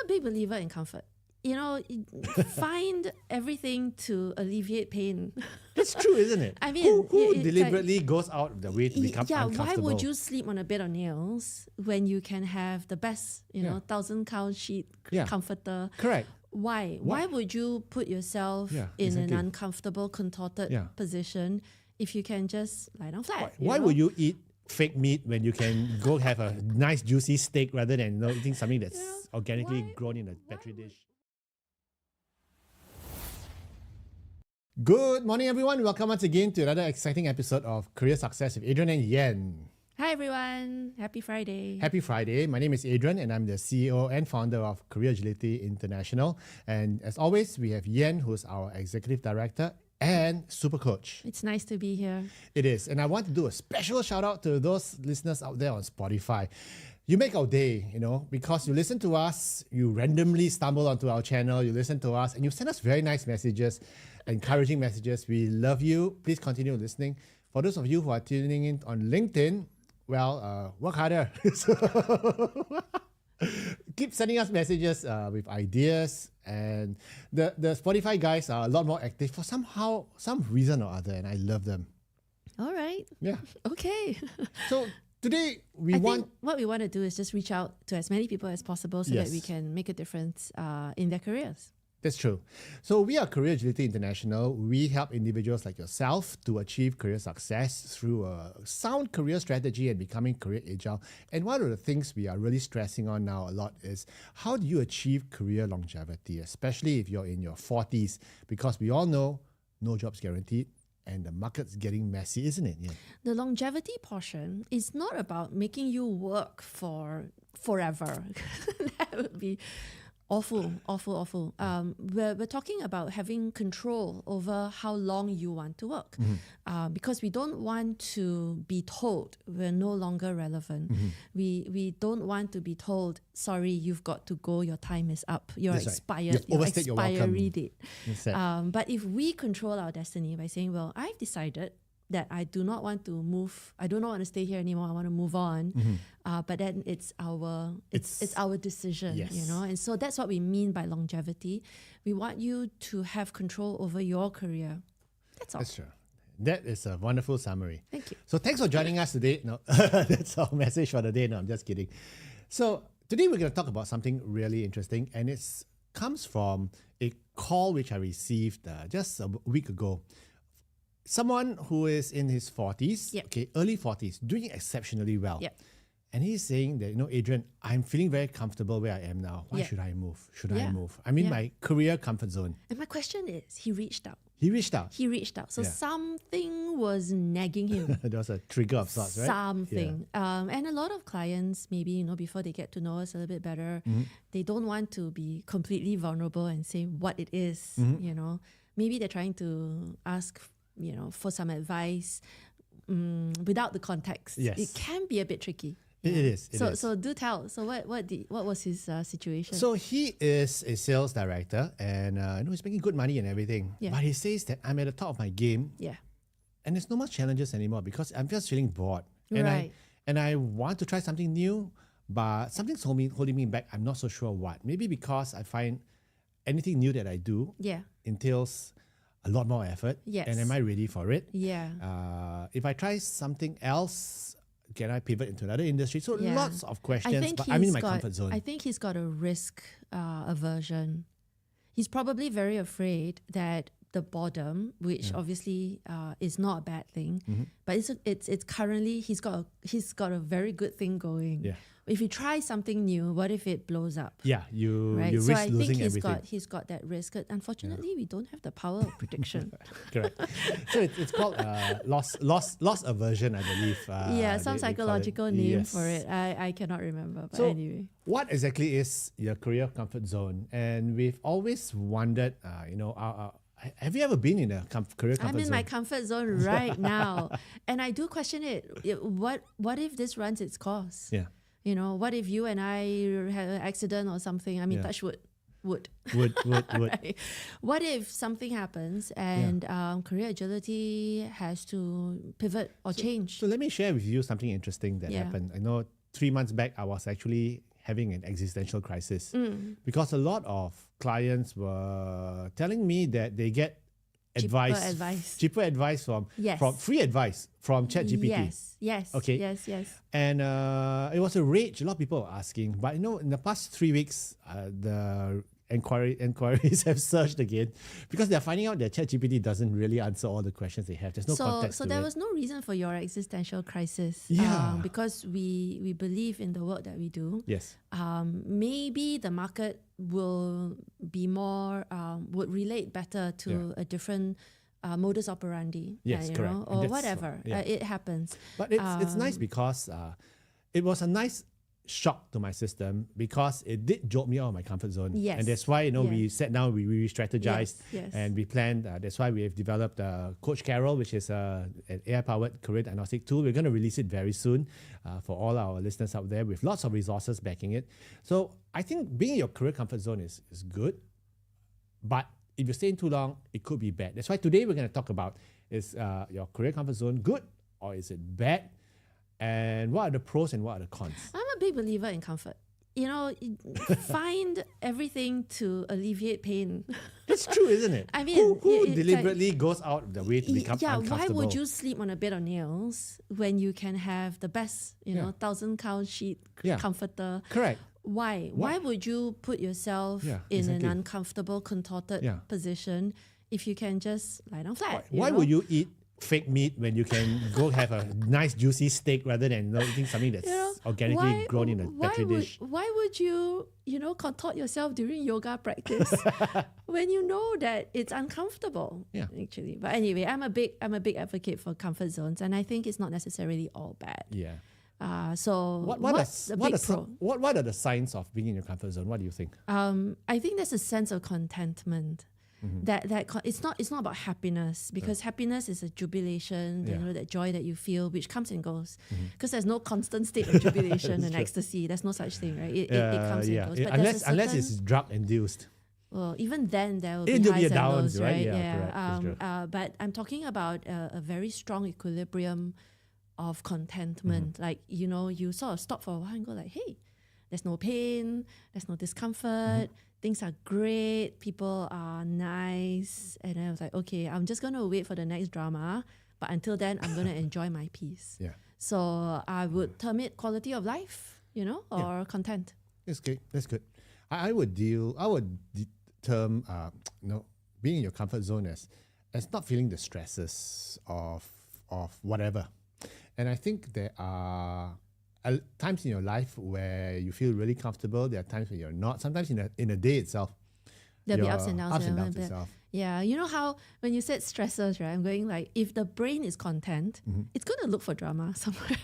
a big believer in comfort. You know, find everything to alleviate pain. It's true, isn't it? I mean, who deliberately goes out of the way to become uncomfortable? Why would you sleep on a bed of nails when you can have the best, 1,000-count sheet comforter? Correct. Why? Why would you put yourself in an uncomfortable, contorted position if you can just lie down flat? Why would you eat fake meat when you can go have a nice juicy steak rather than eating something that's organically grown in a petri dish? Good morning, everyone. Welcome once again to another exciting episode of Career Success with Adrian and Yen. Hi, everyone. Happy Friday. Happy Friday. My name is Adrian and I'm the CEO and founder of Career Agility International. And as always, we have Yen, who's our Executive Director and Super Coach. It's nice to be here. It is. And I want to do a special shout out to those listeners out there on Spotify. You make our day, because you listen to us, you randomly stumble onto our channel, you listen to us, and you send us very nice messages, encouraging messages. We love you. Please continue listening. For those of you who are tuning in on LinkedIn, work harder. Keep sending us messages with ideas. And the Spotify guys are a lot more active for some reason or other, and I love them. All right. Yeah. Okay. So today, what we want to do is just reach out to as many people as possible so that we can make a difference in their careers. That's true. So we are Career Agility International. We help individuals like yourself to achieve career success through a sound career strategy and becoming career agile. And one of the things we are really stressing on now a lot is how do you achieve career longevity, especially if you're in your 40s, because we all know no job's guaranteed. And the market's getting messy, isn't it? Yeah. The longevity portion is not about making you work for forever. That would be awful. We're talking about having control over how long you want to work, because we don't want to be told we're no longer relevant. We don't want to be told, sorry, you've got to go, your time is up, you're expired, your expiry date. But if we control our destiny by saying, well, I've decided that I do not want to move, I do not want to stay here anymore, I want to move on. But then it's our decision, and so that's what we mean by longevity. We want you to have control over your career. That's all. That's true. That is a wonderful summary. Thank you. So thanks for joining us today. No, that's our message for the day. No, I'm just kidding. So today we're going to talk about something really interesting, and it comes from a call which I received just a week ago. Someone who is in his 40s, early 40s, doing exceptionally well. Yep. And he's saying that, Adrian, I'm feeling very comfortable where I am now. Why should I move? I move? I'm in my career comfort zone. And my question is, he reached out. So something was nagging him. There was a trigger of sorts, right? Something. And a lot of clients, maybe, before they get to know us a little bit better, they don't want to be completely vulnerable and say what it is, Maybe they're trying to ask for some advice without the context. Yes. It can be a bit tricky. It is. So do tell. So what was his situation? So he is a sales director and he's making good money and everything. Yeah. But he says that I'm at the top of my game. Yeah. And there's no much challenges anymore because I'm just feeling bored. Right. And I want to try something new, but something's holding me back. I'm not so sure what. Maybe because I find anything new that I do entails a lot more effort. Yes. And am I ready for it? Yeah. If I try something else, can I pivot into another industry? So lots of questions, but I'm in my comfort zone. I think he's got a risk aversion. He's probably very afraid that the boredom, which obviously is not a bad thing, but it's currently he's got a very good thing going. Yeah. If you try something new, what if it blows up? Yeah, you risk so I losing think everything. He's got that risk. Unfortunately, we don't have the power of prediction. Correct. So it's called loss aversion, I believe. Some psychological name for it. I cannot remember. But anyway, what exactly is your career comfort zone? And we've always wondered, have you ever been in a career comfort zone? I'm in my comfort zone right now, and I do question it. What if this runs its course? Yeah. What if you and I had an accident or something? I mean, touch wood. Wood. Right. What if something happens and career agility has to pivot or change? So let me share with you something interesting that happened. I know 3 months back, I was actually having an existential crisis because a lot of clients were telling me that they get cheaper advice from free advice from ChatGPT. Yes. Okay. Yes. And it was a rage. A lot of people were asking, but in the past 3 weeks, the inquiries have surged again because they're finding out that ChatGPT doesn't really answer all the questions they have. There's no context. So there was no reason for your existential crisis. Yeah. Because we believe in the work that we do. Yes. Maybe the market will be more would relate better to a different modus operandi. Yes, correct. Or whatever. It happens. But it's nice because it was a nice shock to my system because it did jolt me out of my comfort zone. Yes. And that's why we sat down, we strategized, Yes. and we planned. That's why we have developed Coach Carol, which is an AI-powered career diagnostic tool. We're going to release it very soon for all our listeners out there with lots of resources backing it. So I think being in your career comfort zone is good, but if you stay in too long, it could be bad. That's why today we're going to talk about, is your career comfort zone good or is it bad? And what are the pros and what are the cons? I'm a big believer in comfort. Find everything to alleviate pain. It's true, isn't it? I mean, who deliberately goes out of the way to become uncomfortable? Why would you sleep on a bed of nails when you can have the best, 1,000-count sheet comforter? Correct. Why? Why would you put yourself in an uncomfortable, contorted position if you can just lie down flat? Why would you eat fake meat when you can go have a nice juicy steak rather than eating something that's organically grown in a petri dish? Why would you, contort yourself during yoga practice when you know that it's uncomfortable? Yeah. Actually. But anyway, I'm a big advocate for comfort zones, and I think it's not necessarily all bad. Yeah. So what are the signs of being in your comfort zone? What do you think? I think there's a sense of contentment. That it's not about happiness, because happiness is a jubilation, that joy that you feel, which comes and goes. Because there's no constant state of jubilation and ecstasy. There's no such thing, right? It comes and goes. But unless it's drug induced. Well, even then there will be highs and lows, right? Correct. But I'm talking about a very strong equilibrium of contentment. Like, you sort of stop for a while and go like, hey, there's no pain, there's no discomfort. Things are great, people are nice. And I was like, okay, I'm just going to wait for the next drama. But until then, I'm going to enjoy my peace. Yeah. So I would term it quality of life, or content. That's good. That's good. I would term, being in your comfort zone as not feeling the stresses of whatever. And I think there are times in your life where you feel really comfortable. There are times when you're not. Sometimes in a day itself, there'll be ups and downs. Itself. Yeah, you know how when you said stressors, right? I'm going like, if the brain is content, it's going to look for drama somewhere.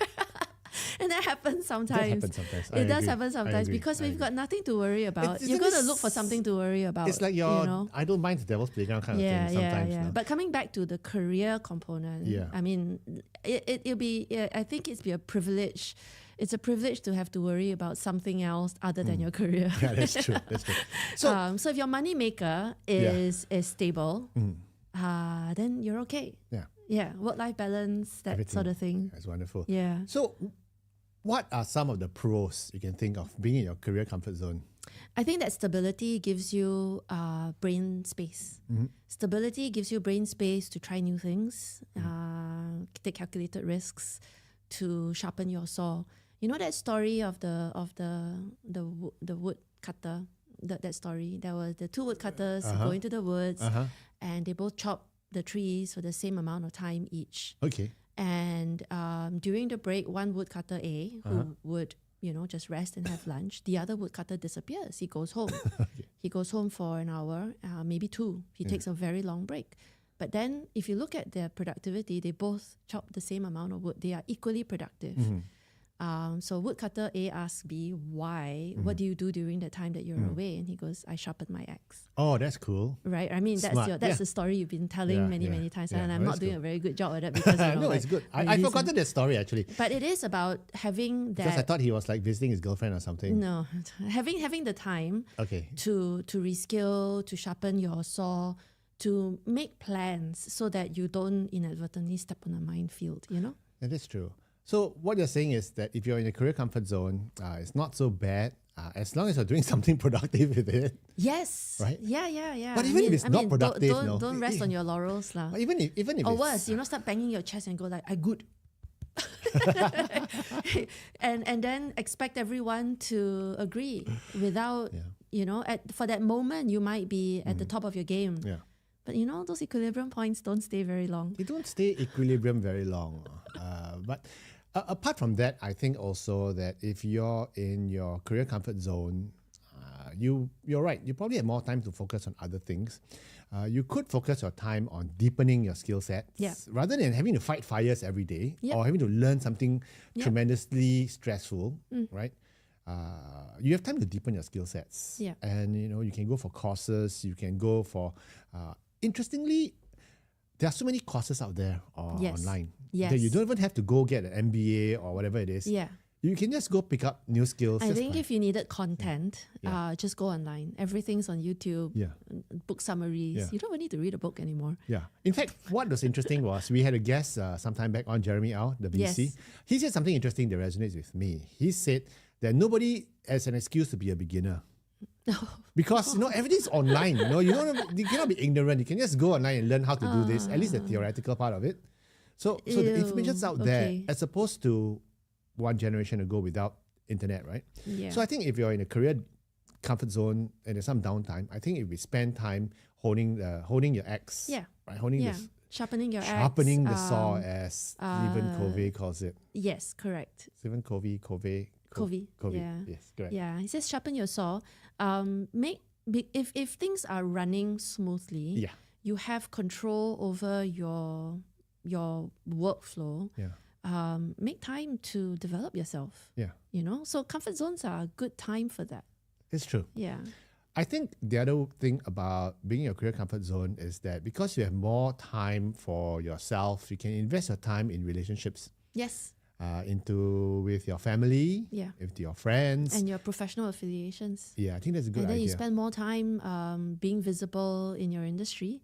And that happens sometimes. It does happen sometimes because we've got nothing to worry about. You're going to look for something to worry about. It's like I don't mind the devil's playground kind of thing sometimes. Yeah. But coming back to the career component, I mean, it'll be, I think it's be a privilege. It's a privilege to have to worry about something else other than your career. Yeah, that's true. So if your money maker is stable, then you're okay. Yeah, work-life balance, everything, sort of thing. That's wonderful. Yeah. So what are some of the pros you can think of being in your career comfort zone? I think that stability gives you brain space. Stability gives you brain space to try new things, take calculated risks, to sharpen your saw. You know that story of the wood cutter? That story. There were the two woodcutters go into the woods, and they both chop the trees for the same amount of time each. Okay. And during the break, one woodcutter A, who would just rest and have lunch, the other woodcutter disappears. He goes home. He goes home for an hour, maybe two. He takes a very long break. But then if you look at their productivity, they both chop the same amount of wood. They are equally productive. So woodcutter A asks B, why? What do you do during the time that you're away? And he goes, I sharpen my axe. Oh, that's cool. Right? I mean, that's the story you've been telling many times. And I'm not doing a very good job at it because, no, it's good. I forgotten that story actually. But it is about having that. Because I thought he was like visiting his girlfriend or something. No, having the time to reskill, to sharpen your saw, to make plans so that you don't inadvertently step on a minefield, That is true. So what you're saying is that if you're in a career comfort zone, it's not so bad as long as you're doing something productive with it. Yes. Right? Yeah. But even if it's not productive, don't rest on your laurels, lah. Even if Or it's, worse, start banging your chest and go like, "I good." and then expect everyone to agree without for that moment you might be at the top of your game. Yeah. But those equilibrium points don't stay very long. They don't stay equilibrium very long. But apart from that, I think also that if you're in your career comfort zone, you're right. You probably have more time to focus on other things. You could focus your time on deepening your skill sets rather than having to fight fires every day or having to learn something tremendously stressful, right? You have time to deepen your skill sets. And you can go for courses, you can go for interestingly, there are so many courses out there online that you don't even have to go get an MBA or whatever it is. You can just go pick up new skills. I think if you needed content, just go online. Everything's on YouTube, book summaries. You don't even need to read a book anymore. In fact, what was interesting was we had a guest sometime back on, Jeremy Au, the VC. He said something interesting that resonates with me. He said that nobody has an excuse to be a beginner. Because everything's online. You cannot be ignorant. You can just go online and learn how to do this, at least the theoretical part of it. So the information's out there, as opposed to one generation ago without internet, right? So I think if you're in a career comfort zone and there's some downtime, I think if we spend time honing your axe, right? Sharpening your axe. Sharpening the saw, as Stephen Covey calls it. Yes, correct. Stephen Covey. Yes, correct. Yeah, he says sharpen your saw. If things are running smoothly, you have control over your workflow. Make time to develop yourself. So comfort zones are a good time for that. It's true. I think the other thing about being in your career comfort zone is that because you have more time for yourself, you can invest your time in relationships. Yes. With your family, with your friends. And your professional affiliations. I think that's a good idea. And then you spend more time being visible in your industry,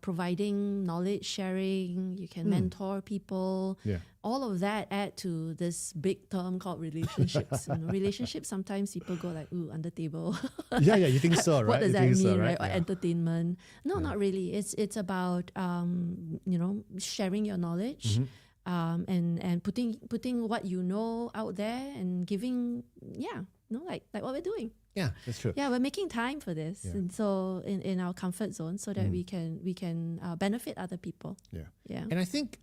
providing knowledge sharing, you can mentor people. All of that add to this big term called relationships. Relationships, sometimes people go like, ooh, under table. You think so, right? What does that mean, so, right? Or entertainment. No, not really. It's about, sharing your knowledge. And putting what you know out there and giving, like what we're doing. Yeah, that's true. Yeah, we're making time for this, and so in our comfort zone, so that we can benefit other people. Yeah. And I think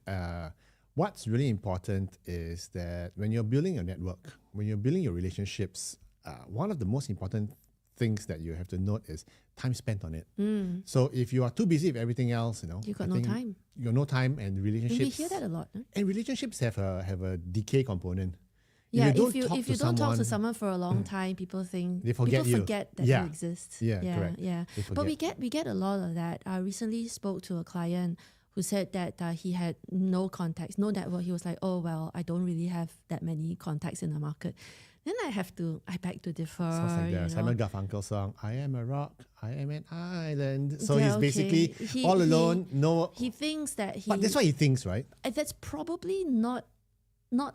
what's really important is that when you're building your network, when you're building your relationships, one of the most important things that you have to note is time spent on it. So if you are too busy with everything else, you got no time. You got no time, and relationships. And we hear that a lot. Huh? And relationships have a decay component. If you don't talk to someone for a long time, people think they forget that you exist. Correct. But we get a lot of that. I recently spoke to a client who said that he had no contacts, no network. He was like, oh, well, I don't really have that many contacts in the market. Then I beg to differ. Sounds like the Simon Garfunkel song, I am a rock, I am an island. So he's basically all alone. He thinks that But that's what he thinks, right? That's probably not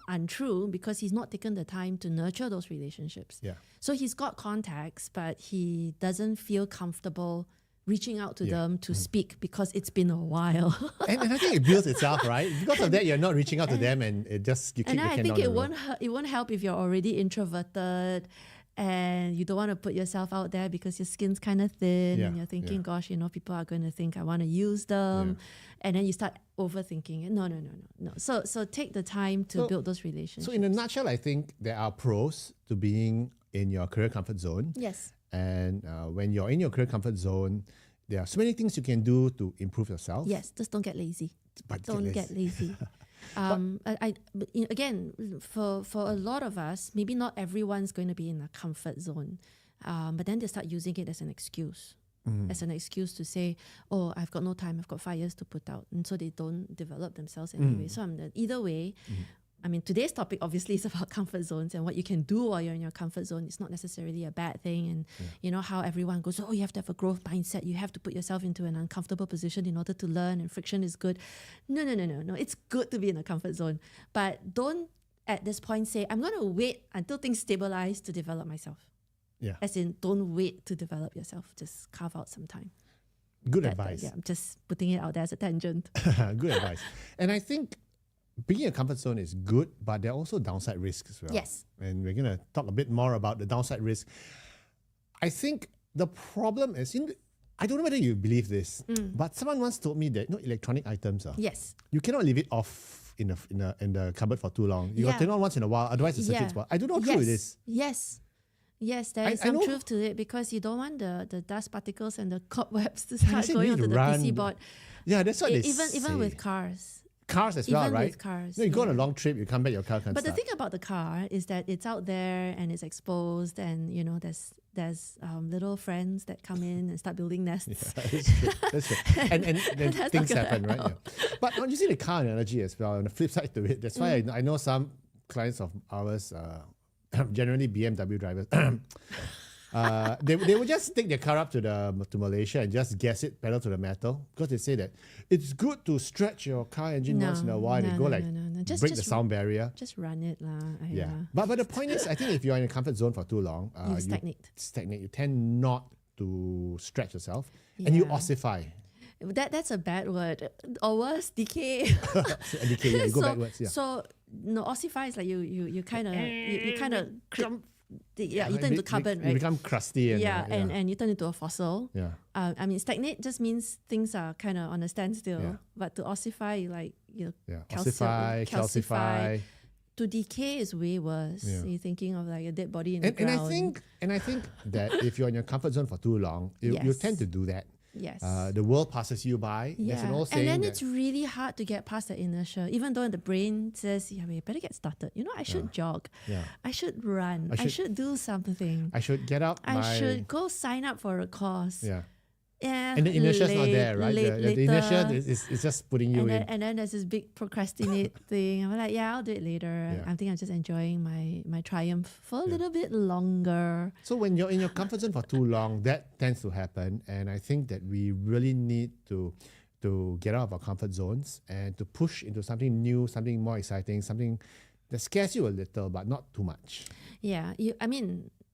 untrue, because he's not taken the time to nurture those relationships. So he's got contacts, but he doesn't feel comfortable reaching out to them to speak because it's been a while. and I think it builds itself, right? Because of that, you're not reaching out to them, and it just you keep the can And I think down it won't help if you're already introverted and you don't want to put yourself out there because your skin's kind of thin and you're thinking, gosh, people are going to think I want to use them, and then you start overthinking it. No. So take the time to build those relationships. So in a nutshell, I think there are pros to being in your career comfort zone. Yes. And when you're in your career comfort zone, there are so many things you can do to improve yourself. Yes, just don't get lazy. Don't get lazy. Again, for a lot of us, maybe not everyone's going to be in a comfort zone, but then they start using it as an excuse. As an excuse to say, oh, I've got no time, I've got 5 years to put out. And so they don't develop themselves anyway. So either way, I mean, today's topic obviously is about comfort zones and what you can do while you're in your comfort zone. It's not necessarily a bad thing. And you know how everyone goes, oh, you have to have a growth mindset. You have to put yourself into an uncomfortable position in order to learn, and friction is good. No. It's good to be in a comfort zone. But don't at this point say, I'm going to wait until things stabilize to develop myself. Yeah. As in, don't wait to develop yourself. Just carve out some time. Good advice. Yeah, I'm just putting it out there as a tangent. Good advice. And I think being in a comfort zone is good, but there are also downside risks as well. Yes. And we're going to talk a bit more about the downside risk. I think the problem is, I don't know whether you believe this, but someone once told me that electronic items, Yes. you cannot leave it off in the cupboard for too long. You got to turn on once in a while, otherwise the circuit spoils. I don't know how true it is. Yes, there is some truth to it, because you don't want the dust particles and the cobwebs to start going onto the PC board. Yeah, that's what they say. Even with cars. Cars as well, right? With cars. You go on a long trip, you come back, your car can't But start. the thing about the car is that it's out there and it's exposed, and there's little friends that come in and start building nests. Yeah, that's true. And then That's things not gonna happen, right? help. Yeah. But on using the car analogy as well, on the flip side to it, that's why I know some clients of ours, generally BMW drivers, they would just take their car up to Malaysia and just gas it pedal to the metal, because they say that it's good to stretch your car engine once in a while. They go break the sound barrier. Just run it lah. Yeah. But the point is, I think if you're in a comfort zone for too long, you stagnate. You tend not to stretch yourself, and you Yeah. ossify. That's a bad word. Or worse, decay. Decay, yeah, you go backwards. Yeah. So no, ossify is like you kind of you turn into carbon, right? You become crusty and and you turn into a fossil. Yeah. I mean, stagnate just means things are kind of on a standstill. Yeah. But to ossify, Ossify, calcify. To decay is way worse. Yeah. You're thinking of like a dead body in the ground. And I think that if you're in your comfort zone for too long, you tend to do that. Yes. The world passes you by. Yeah. There's an old saying and then it's really hard to get past that inertia, even though the brain says, we better get started. I should jog. Yeah. I should run. I should do something. I should get up. I should go sign up for a course. Yeah. Yeah, And the inertia is not there, right? The inertia is just putting you in. And then there's this big procrastinate thing. I'm like, I'll do it later. Yeah. I think I'm just enjoying my triumph for a little bit longer. So when you're in your comfort zone for too long, that tends to happen. And I think that we really need to get out of our comfort zones and to push into something new, something more exciting, something that scares you a little, but not too much. Yeah,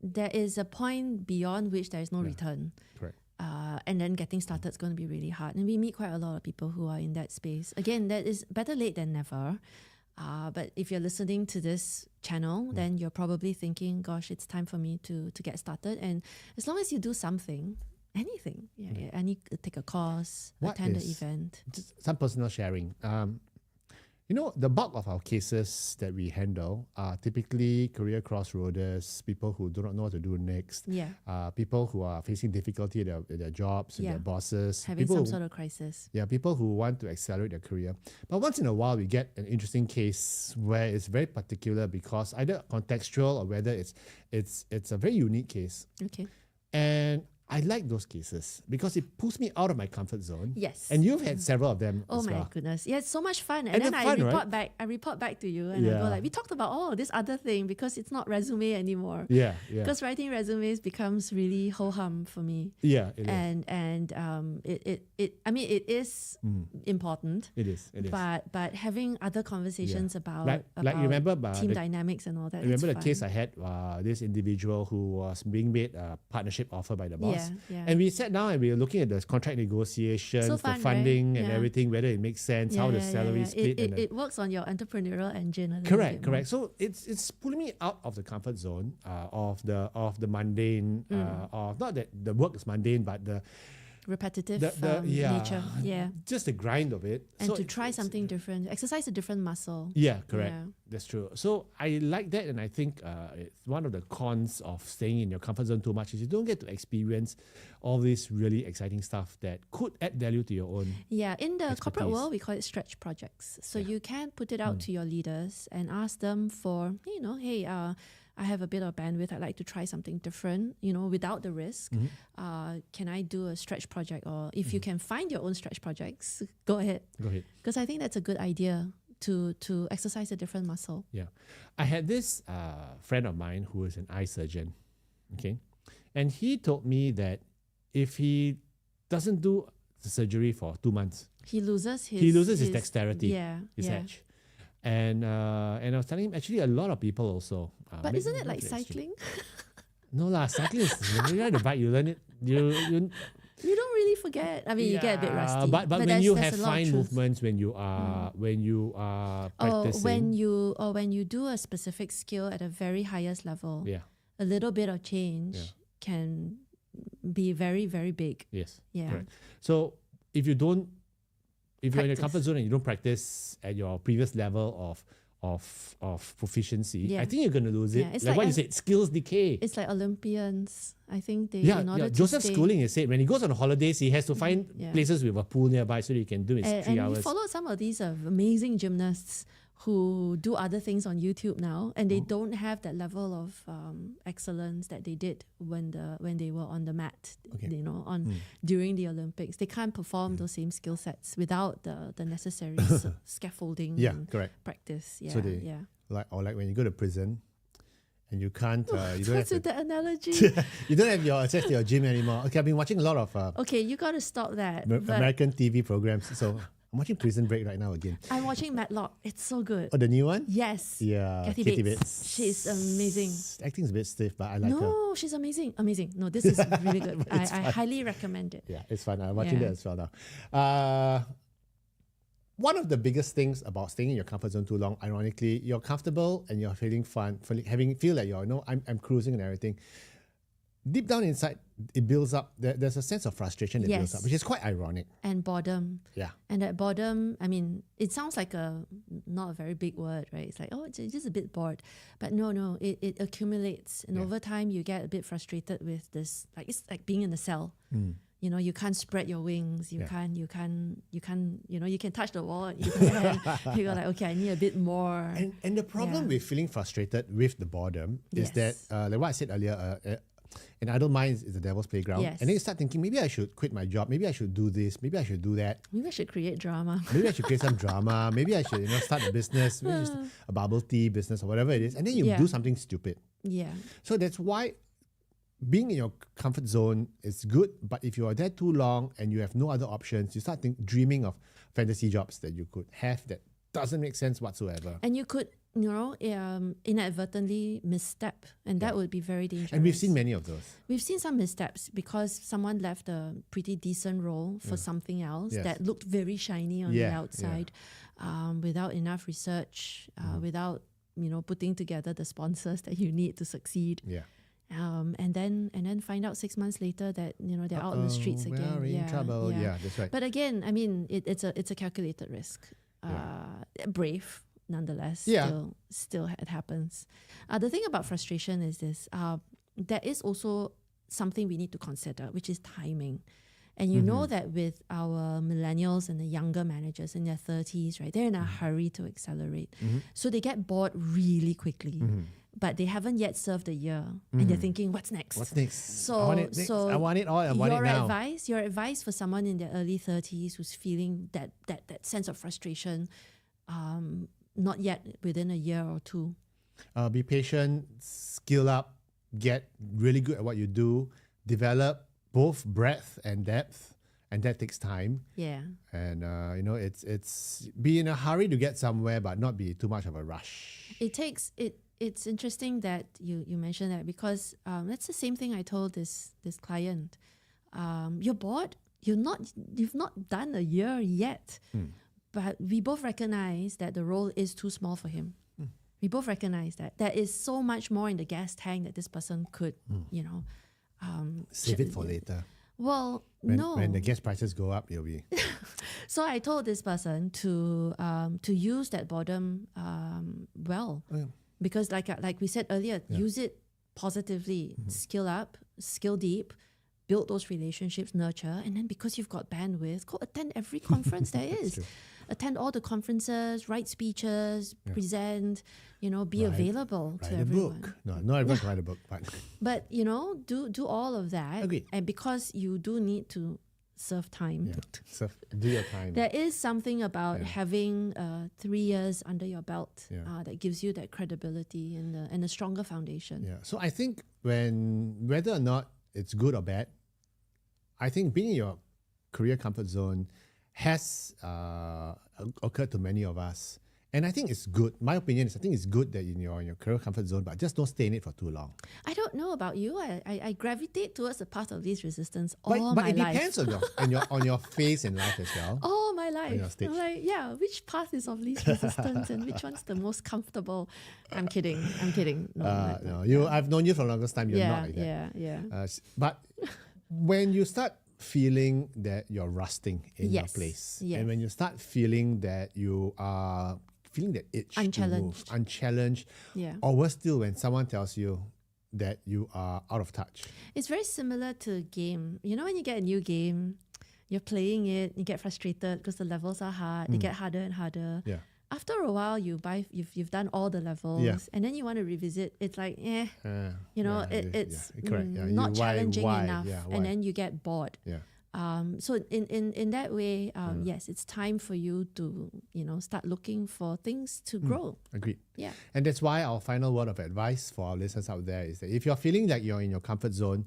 there is a point beyond which there is no return. Correct. And then getting started is going to be really hard. And we meet quite a lot of people who are in that space. Again, that is better late than never. But if you're listening to this channel, then you're probably thinking, gosh, it's time for me to get started. And as long as you do something, anything, I need to take a course, attend an event. Just some personal sharing. The bulk of our cases that we handle are typically career crossroaders, people who do not know what to do next, people who are facing difficulty at their jobs, with their bosses. Having some sort of crisis. Yeah, people who want to accelerate their career. But once in a while, we get an interesting case where it's very particular because either contextual or whether it's a very unique case. Okay. And I like those cases because it pulls me out of my comfort zone. Yes. And you've had several of them as well. Oh my goodness. Yeah, it's so much fun. And then they're I fun, report right? back. I report back to you and I go like, we talked about this other thing because it's not resume anymore. Yeah. Because writing resumes becomes really ho-hum for me. Yeah, it is. And it is important. It is. But having other conversations about you remember team dynamics and all that. Remember the case I had, this individual who was being made a partnership offer by the boss. Yeah. And we sat down and we were looking at the contract negotiations, the funding, right? and everything, whether it makes sense, how the salary split. It works on your entrepreneurial engine a little bit. Correct. So it's pulling me out of the comfort zone of the mundane, of not that the work is mundane, but the repetitive nature. Yeah. Just the grind of it. And to try something different, exercise a different muscle. Yeah, correct. Yeah. That's true. So I like that, and I think it's one of the cons of staying in your comfort zone too much is you don't get to experience all this really exciting stuff that could add value to your own. Yeah, in the expertise. corporate world, we call it stretch projects. So you can put it out to your leaders and ask them for, hey, I have a bit of bandwidth. I'd like to try something different, without the risk. Can I do a stretch project? Or if you can find your own stretch projects, go ahead. Go ahead. Because I think that's a good idea. to exercise a different muscle. Yeah. I had this friend of mine who is an eye surgeon, okay? And he told me that if he doesn't do the surgery for 2 months, he loses his dexterity, his edge. And I was telling him, actually, a lot of people also. But isn't it like cycling? No lah, cycling is when you ride a bike, you learn it. You don't really forget. I mean, you get a bit rusty. But when you have fine movements, when you are practicing, when you do a specific skill at a very highest level, a little bit of change can be very, very big. Yes. Yeah. Correct. So if you're in a comfort zone and you don't practice at your previous level of proficiency, I think you're going to lose it. Like what you said, skills decay. It's like Olympians. I think they Joseph Schooling has said when he goes on holidays, he has to find places with a pool nearby so that he can do his 3 hours. And we followed some of these amazing gymnasts who do other things on YouTube now, and they don't have that level of excellence that they did when they were on the mat, during the Olympics. They can't perform those same skill sets without the necessary scaffolding practice. Yeah, like when you go to prison and you can't you don't have the analogy. You don't have your access to your gym anymore. Okay, I've been watching a lot of okay, you got to stop that. American TV programs. So I'm watching Prison Break right now again. I'm watching Matlock. It's so good. Oh, the new one? Yes. Yeah. Kathy Bates. She's amazing. Acting's a bit stiff, but I like her. No, she's amazing. Amazing. No, this is really good. I highly recommend it. Yeah, it's fun. I'm watching that as well now. One of the biggest things about staying in your comfort zone too long, ironically, you're comfortable and you're feeling fun, feel like I'm cruising and everything. Deep down inside, it builds up. There's a sense of frustration that builds up, which is quite ironic. And boredom. Yeah. And that boredom, I mean, it sounds like not a very big word, right? It's like, oh, it's just a bit bored. But no, it accumulates. And over time, you get a bit frustrated with this. Like, it's like being in a cell. You can't spread your wings. You can touch the wall. You're like, okay, I need a bit more. And the problem with feeling frustrated with the boredom is that, like what I said earlier, an idle mind is the devil's playground. Yes. And then you start thinking, maybe I should quit my job. Maybe I should do this. Maybe I should do that. Maybe I should create drama. Maybe I should create some drama. Maybe I should start a business, maybe just a bubble tea business or whatever it is. And then you do something stupid. Yeah. So that's why being in your comfort zone is good. But if you are there too long and you have no other options, you start dreaming of fantasy jobs that you could have that doesn't make sense whatsoever. And you could inadvertently misstep, and that would be very dangerous. And we've seen many of those. We've seen some missteps because someone left a pretty decent role for something else that looked very shiny on the outside, without enough research, without putting together the sponsors that you need to succeed. Yeah. And then find out 6 months later that they're out on the streets again. We're in trouble. Yeah, that's right. But again, I mean, it's a calculated risk. Brave. Nonetheless, still it happens. The thing about frustration is this: there is also something we need to consider, which is timing. And you know that with our millennials and the younger managers in their 30s, right, they're in a hurry to accelerate. So they get bored really quickly. But they haven't yet served a year, and they're thinking, "What's next? What's next? So, I want it next. I want it all. I want it now." Your advice for someone in their early 30s who's feeling that sense of frustration, not yet within a year or two. Be patient, skill up, get really good at what you do, develop both breadth and depth, and that takes time. Yeah. And it's be in a hurry to get somewhere, but not be too much of a rush. It's interesting that you mentioned that because that's the same thing I told this client. You're bored. You've not done a year yet. But we both recognize that the role is too small for him. We both recognize that there is so much more in the gas tank that this person could, save it for later. Well, when the gas prices go up, you'll be. So I told this person to use that boredom well, because like we said earlier, use it positively, skill up, skill deep. Build those relationships, nurture, and then because you've got bandwidth, go attend every conference there is. Attend all the conferences, write speeches, present, be available to everyone. Book. No, not everyone can write a book, but do all of that. Agreed. And because you do need to serve time. Yeah. So do your time. There is something about having 3 years under your belt that gives you that credibility and a stronger foundation. Yeah. So I think whether or not it's good or bad, I think being in your career comfort zone has occurred to many of us. And I think it's good. My opinion is I think it's good that you're in your career comfort zone, but just don't stay in it for too long. I don't know about you. I gravitate towards the path of least resistance all But my it life. depends on your phase in life as well. All my life. your stage. I'm like, yeah, which path is of least resistance and which one's the most comfortable? I'm kidding. No, No, I've known you for the longest time. You're not like that. Yeah. But when you start feeling that you're rusting in your place, and when you start feeling that you are feeling that itch to move, unchallenged, or worse still, when someone tells you that you are out of touch. It's very similar to a game. You know, when you get a new game, you're playing it, you get frustrated because the levels are hard. They get harder and harder. Yeah. After a while, you've done all the levels, and then you want to revisit. It's like, it's not challenging enough, and then you get bored. Yeah. So in that way, yes, it's time for you to start looking for things to grow. Agreed. Yeah. And that's why our final word of advice for our listeners out there is that if you're feeling like you're in your comfort zone,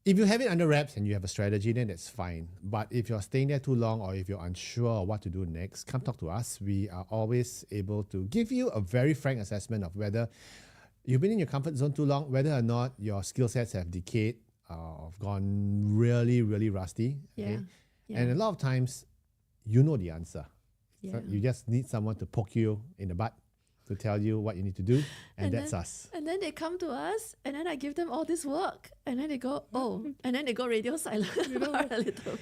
if you have it under wraps and you have a strategy, then that's fine. But if you're staying there too long, or if you're unsure of what to do next, come talk to us. We are always able to give you a very frank assessment of whether you've been in your comfort zone too long, whether or not your skill sets have decayed, have gone really, really rusty. Okay? And a lot of times, you know the answer. So you just need someone to poke you in the butt to tell you what you need to do, and that's us. And then they come to us, and then I give them all this work, and then they go, and then they go radio silent for a little.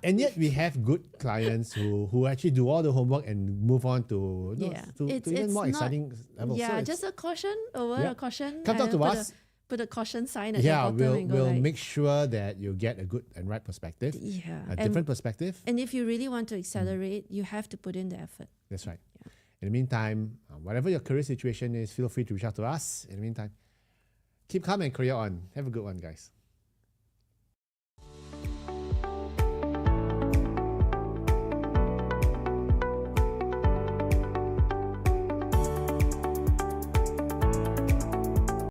And yet we have good clients who actually do all the homework and move on to even more exciting levels. Yeah, so just a caution, a caution. Come talk to us. Put a caution sign at the bottom and go we'll make sure that you get a good and right perspective, a different perspective. And if you really want to accelerate, you have to put in the effort. That's right. Yeah. In the meantime, whatever your career situation is, feel free to reach out to us. In the meantime, keep calm and career on. Have a good one, guys.